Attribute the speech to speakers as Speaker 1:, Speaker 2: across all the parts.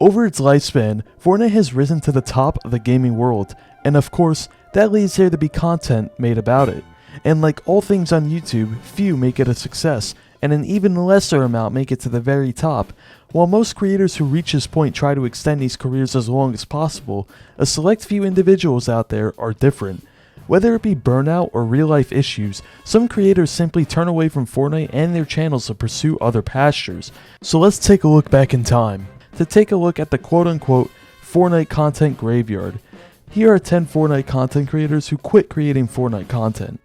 Speaker 1: Over its lifespan, Fortnite has risen to the top of the gaming world, and of course, that leads there to be content made about it. And like all things on YouTube, few make it a success, and an even lesser amount make it to the very top. While most creators who reach this point try to extend these careers as long as possible, a select few individuals out there are different. Whether it be burnout or real life issues, some creators simply turn away from Fortnite and their channels to pursue other pastures. So let's take a look back in time, to take a look at the quote-unquote Fortnite content graveyard. Here are 10 Fortnite content creators who quit creating Fortnite content.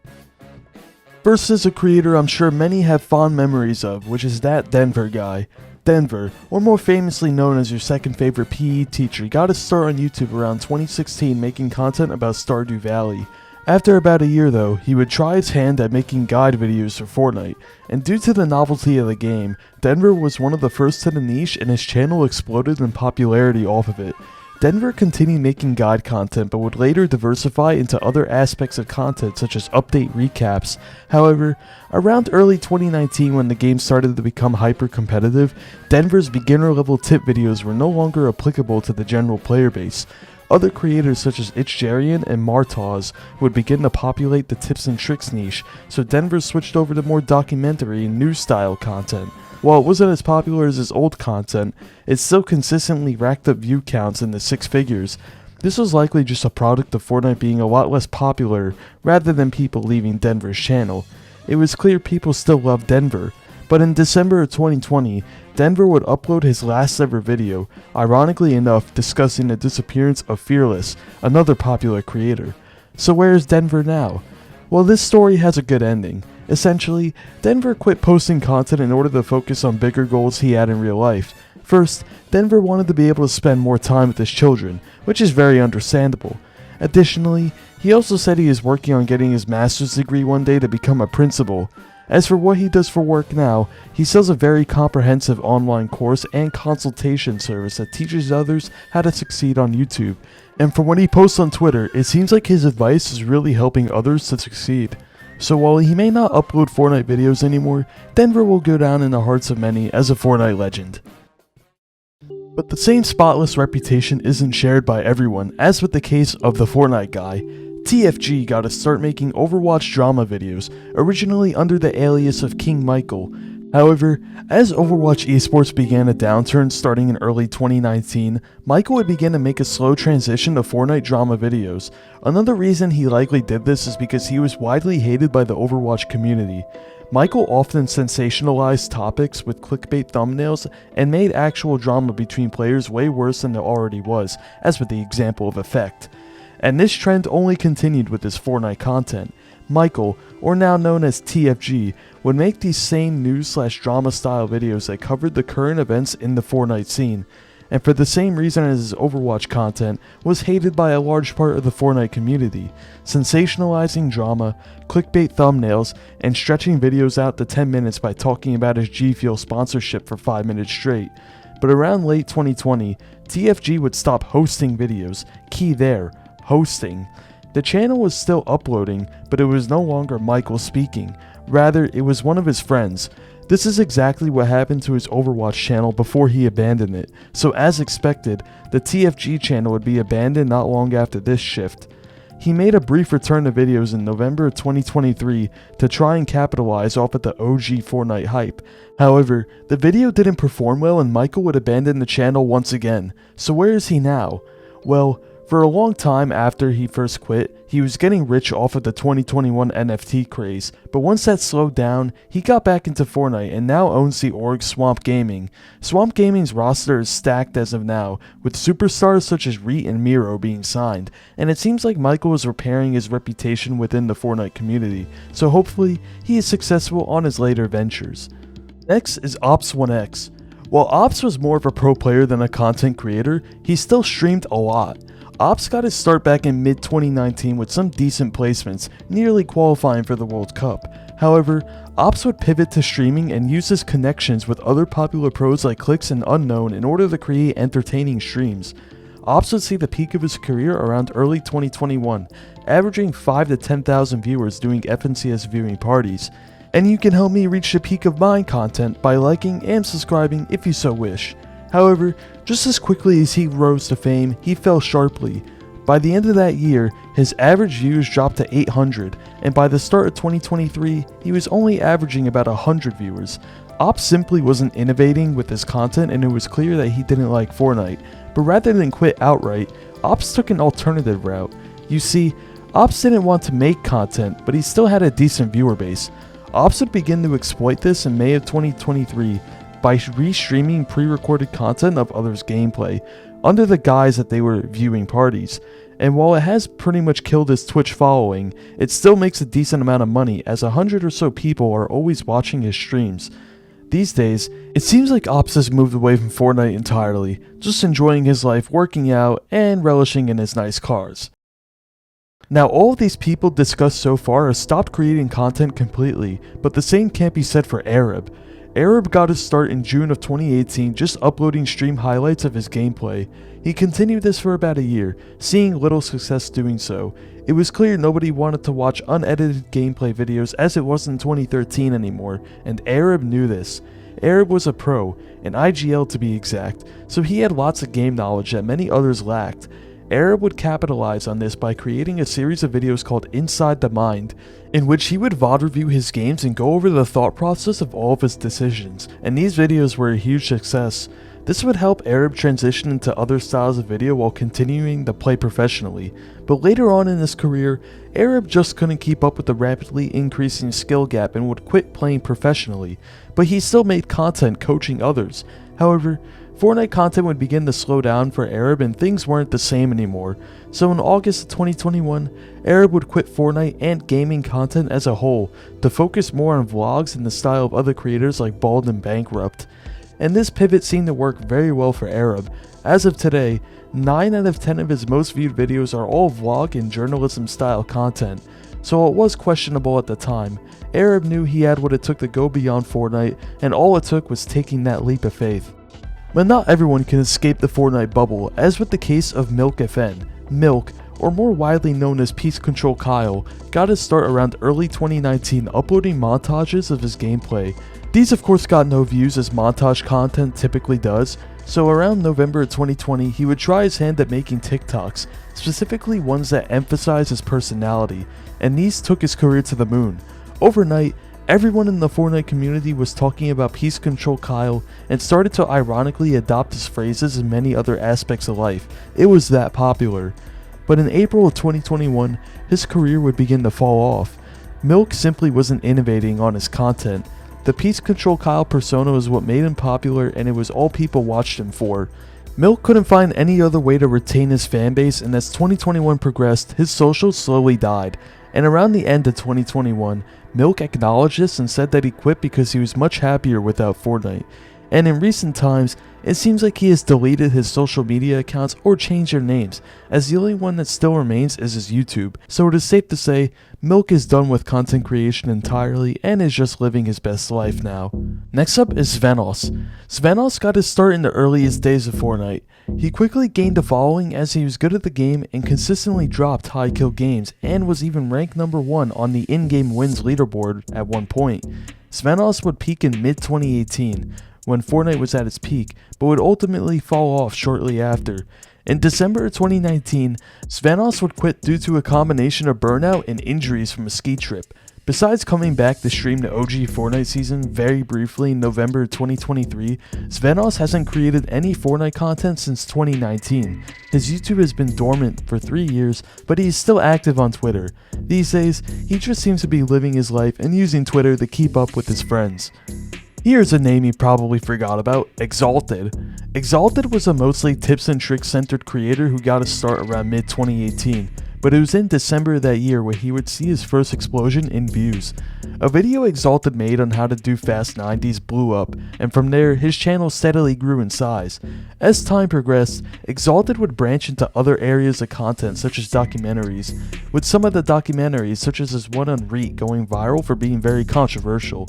Speaker 1: First is a creator I'm sure many have fond memories of, which is ThatDenverGuy. Denver, or more famously known as your second favorite PE teacher, got his start on YouTube around 2016 making content about Stardew Valley. After about a year though, he would try his hand at making guide videos for Fortnite, and due to the novelty of the game, Denver was one of the first to the niche and his channel exploded in popularity off of it. Denver continued making guide content but would later diversify into other aspects of content such as update recaps. However, around early 2019 when the game started to become hyper competitive, Denver's beginner level tip videos were no longer applicable to the general player base. Other creators such as EJLad and Martaz would begin to populate the tips and tricks niche, so Denver switched over to more documentary and news style content. While it wasn't as popular as his old content, it still consistently racked up view counts in the 6 figures. This was likely just a product of Fortnite being a lot less popular rather than people leaving Denver's channel. It was clear people still loved Denver, but in December of 2020, Denver would upload his last ever video, ironically enough discussing the disappearance of Fearless, another popular creator. So where is Denver now? Well, this story has a good ending. Essentially, Denver quit posting content in order to focus on bigger goals he had in real life. First, Denver wanted to be able to spend more time with his children, which is very understandable. Additionally, he also said he is working on getting his master's degree one day to become a principal. As for what he does for work now, he sells a very comprehensive online course and consultation service that teaches others how to succeed on YouTube. And from what he posts on Twitter, it seems like his advice is really helping others to succeed. So while he may not upload Fortnite videos anymore, Denver will go down in the hearts of many as a Fortnite legend. But the same spotless reputation isn't shared by everyone, as with the case of TheFortniteGuy. TFG got to start making Overwatch drama videos, originally under the alias of King Michael. However, as Overwatch esports began a downturn starting in early 2019, Michael would begin to make a slow transition to Fortnite drama videos. Another reason he likely did this is because he was widely hated by the Overwatch community. Michael often sensationalized topics with clickbait thumbnails and made actual drama between players way worse than it already was, as with the example of EJLad. And this trend only continued with his Fortnite content. Michael, or now known as TFG, would make these same news/drama style videos that covered the current events in the Fortnite scene, and for the same reason as his Overwatch content, was hated by a large part of the Fortnite community, sensationalizing drama, clickbait thumbnails, and stretching videos out to 10 minutes by talking about his G Fuel sponsorship for 5 minutes straight. But around late 2020, TFG would stop hosting videos, key there, hosting. The channel was still uploading, but it was no longer Michael speaking, rather it was one of his friends. This is exactly what happened to his Overwatch channel before he abandoned it, so as expected, the TFG channel would be abandoned not long after this shift. He made a brief return to videos in November of 2023 to try and capitalize off of the OG Fortnite hype. However, the video didn't perform well and Michael would abandon the channel once again. So where is he now? Well, for a long time after he first quit, he was getting rich off of the 2021 NFT craze, but once that slowed down, he got back into Fortnite and now owns the org Swamp Gaming. Swamp Gaming's roster is stacked as of now, with superstars such as Reet and Miro being signed, and it seems like Michael is repairing his reputation within the Fortnite community, so hopefully he is successful on his later ventures. Next is OPscT. While Ops was more of a pro player than a content creator, he still streamed a lot. Ops got his start back in mid-2019 with some decent placements, nearly qualifying for the World Cup. However, Ops would pivot to streaming and use his connections with other popular pros like Clix and Unknown in order to create entertaining streams. Ops would see the peak of his career around early 2021, averaging 5,000 to 10,000 viewers doing FNCS viewing parties. And you can help me reach the peak of my content by liking and subscribing if you so wish. However, just as quickly as he rose to fame, he fell sharply. By the end of that year, his average views dropped to 800, and by the start of 2023, he was only averaging about 100 viewers. Ops simply wasn't innovating with his content, and it was clear that he didn't like Fortnite. But rather than quit outright, Ops took an alternative route. You see, Ops didn't want to make content, but he still had a decent viewer base. Ops would begin to exploit this in May of 2023 by restreaming pre-recorded content of others' gameplay, under the guise that they were viewing parties. And while it has pretty much killed his Twitch following, it still makes a decent amount of money, as 100 or so people are always watching his streams. These days, it seems like Ops has moved away from Fortnite entirely, just enjoying his life working out and relishing in his nice cars. Now, all of these people discussed so far have stopped creating content completely, but the same can't be said for Arab. Arab got his start in June of 2018 just uploading stream highlights of his gameplay. He continued this for about a year, seeing little success doing so. It was clear nobody wanted to watch unedited gameplay videos as it was in 2013 anymore, and Arab knew this. Arab was a pro, an EJLad to be exact, so he had lots of game knowledge that many others lacked. Arab would capitalize on this by creating a series of videos called Inside the Mind, in which he would VOD review his games and go over the thought process of all of his decisions, and these videos were a huge success. This would help Arab transition into other styles of video while continuing to play professionally, but later on in his career, Arab just couldn't keep up with the rapidly increasing skill gap and would quit playing professionally, but he still made content coaching others. However, Fortnite content would begin to slow down for Arab and things weren't the same anymore, so in August of 2021, Arab would quit Fortnite and gaming content as a whole to focus more on vlogs in the style of other creators like Bald and Bankrupt. And this pivot seemed to work very well for Arab. As of today, 9 out of 10 of his most viewed videos are all vlog and journalism style content, so it was questionable at the time. Arab knew he had what it took to go beyond Fortnite, and all it took was taking that leap of faith. But not everyone can escape the Fortnite bubble, as with the case of Milk FN. Milk, or more widely known as Peace Control Kyle, got his start around early 2019 uploading montages of his gameplay. These of course got no views as montage content typically does, so around November of 2020 he would try his hand at making TikToks, specifically ones that emphasize his personality, and these took his career to the moon. Overnight, everyone in the Fortnite community was talking about Peace Control Kyle and started to ironically adopt his phrases in many other aspects of life. It was that popular. But in April of 2021, his career would begin to fall off. Milk simply wasn't innovating on his content. The Peace Control Kyle persona was what made him popular, and it was all people watched him for. Milk couldn't find any other way to retain his fanbase, and as 2021 progressed, his socials slowly died. And around the end of 2021, Milk acknowledged this and said that he quit because he was much happier without Fortnite. And in recent times, it seems like he has deleted his social media accounts or changed their names, as the only one that still remains is his YouTube. So it is safe to say, Milk is done with content creation entirely and is just living his best life now. Next up is Svennoss. Svennoss got his start in the earliest days of Fortnite. He quickly gained a following as he was good at the game and consistently dropped high kill games, and was even ranked number 1 on the in-game wins leaderboard at one point. Svennoss would peak in mid-2018, when Fortnite was at its peak, but would ultimately fall off shortly after. In December of 2019, Svennoss would quit due to a combination of burnout and injuries from a ski trip. Besides coming back to stream the OG Fortnite season very briefly in November 2023, Svennoss hasn't created any Fortnite content since 2019. His YouTube has been dormant for 3 years, but he is still active on Twitter. These days, he just seems to be living his life and using Twitter to keep up with his friends. Here's a name you probably forgot about, Exalted. Exalted was a mostly tips and tricks centered creator who got his start around mid-2018, but it was in December of that year where he would see his first explosion in views. A video Exalted made on how to do fast 90s blew up, and from there his channel steadily grew in size. As time progressed, Exalted would branch into other areas of content such as documentaries, with some of the documentaries such as his one on Reet going viral for being very controversial.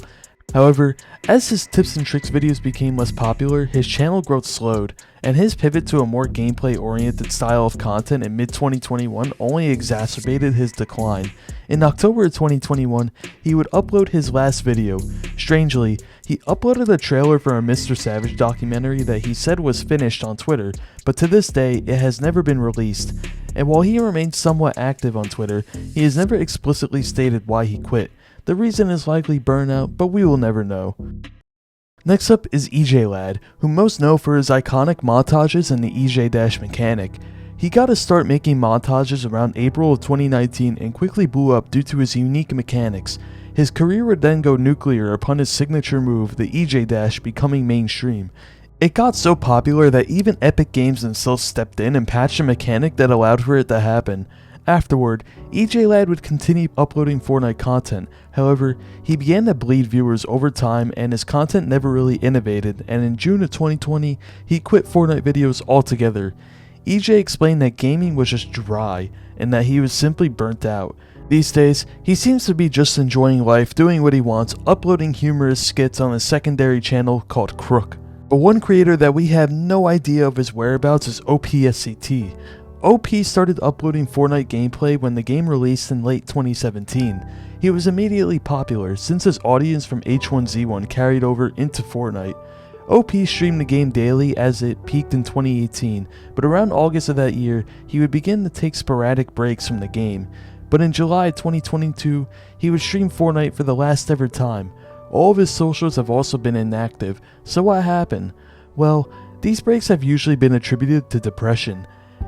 Speaker 1: However, as his tips and tricks videos became less popular, his channel growth slowed, and his pivot to a more gameplay-oriented style of content in mid-2021 only exacerbated his decline. In October of 2021, he would upload his last video. Strangely, he uploaded a trailer for a Mr. Savage documentary that he said was finished on Twitter, but to this day, it has never been released. And while he remains somewhat active on Twitter, he has never explicitly stated why he quit. The reason is likely burnout, but we will never know. Next up is EJLad, who most know for his iconic montages in the EJ mechanic. He got to start making montages around April of 2019 and quickly blew up due to his unique mechanics. His career would then go nuclear upon his signature move, the EJ becoming mainstream. It got so popular that even Epic Games themselves stepped in and patched a mechanic that allowed for it to happen. Afterward, EJLad would continue uploading Fortnite content. However, he began to bleed viewers over time and his content never really innovated, and in June of 2020, he quit Fortnite videos altogether. EJ explained that gaming was just dry and that he was simply burnt out. These days, he seems to be just enjoying life, doing what he wants, uploading humorous skits on a secondary channel called Crook. But one creator that we have no idea of his whereabouts is OPscT. OP started uploading Fortnite gameplay when the game released in late 2017. He was immediately popular since his audience from H1Z1 carried over into Fortnite. OP streamed the game daily as it peaked in 2018, but around August of that year, he would begin to take sporadic breaks from the game. But in July 2022, he would stream Fortnite for the last ever time. All of his socials have also been inactive, so what happened? Well, these breaks have usually been attributed to depression.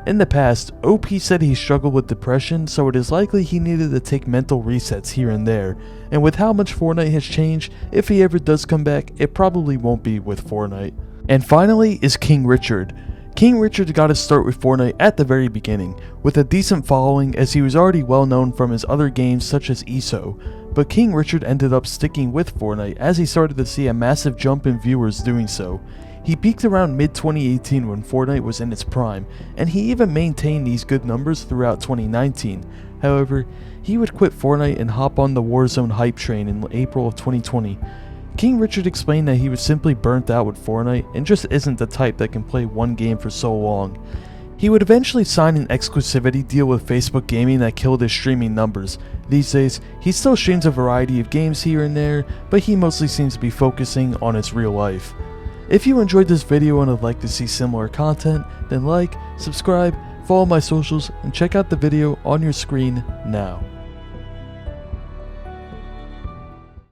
Speaker 1: In the past, OP said he struggled with depression, so it is likely he needed to take mental resets here and there, and with how much Fortnite has changed, if he ever does come back, it probably won't be with Fortnite. And finally is KingRichard. KingRichard got his start with Fortnite at the very beginning, with a decent following as he was already well known from his other games such as ESO, but KingRichard ended up sticking with Fortnite as he started to see a massive jump in viewers doing so. He peaked around mid-2018 when Fortnite was in its prime, and he even maintained these good numbers throughout 2019. However, he would quit Fortnite and hop on the Warzone hype train in April of 2020. KingRichard explained that he was simply burnt out with Fortnite and just isn't the type that can play one game for so long. He would eventually sign an exclusivity deal with Facebook Gaming that killed his streaming numbers. These days, he still streams a variety of games here and there, but he mostly seems to be focusing on his real life. If you enjoyed this video and would like to see similar content, then like, subscribe, follow my socials, and check out the video on your screen now.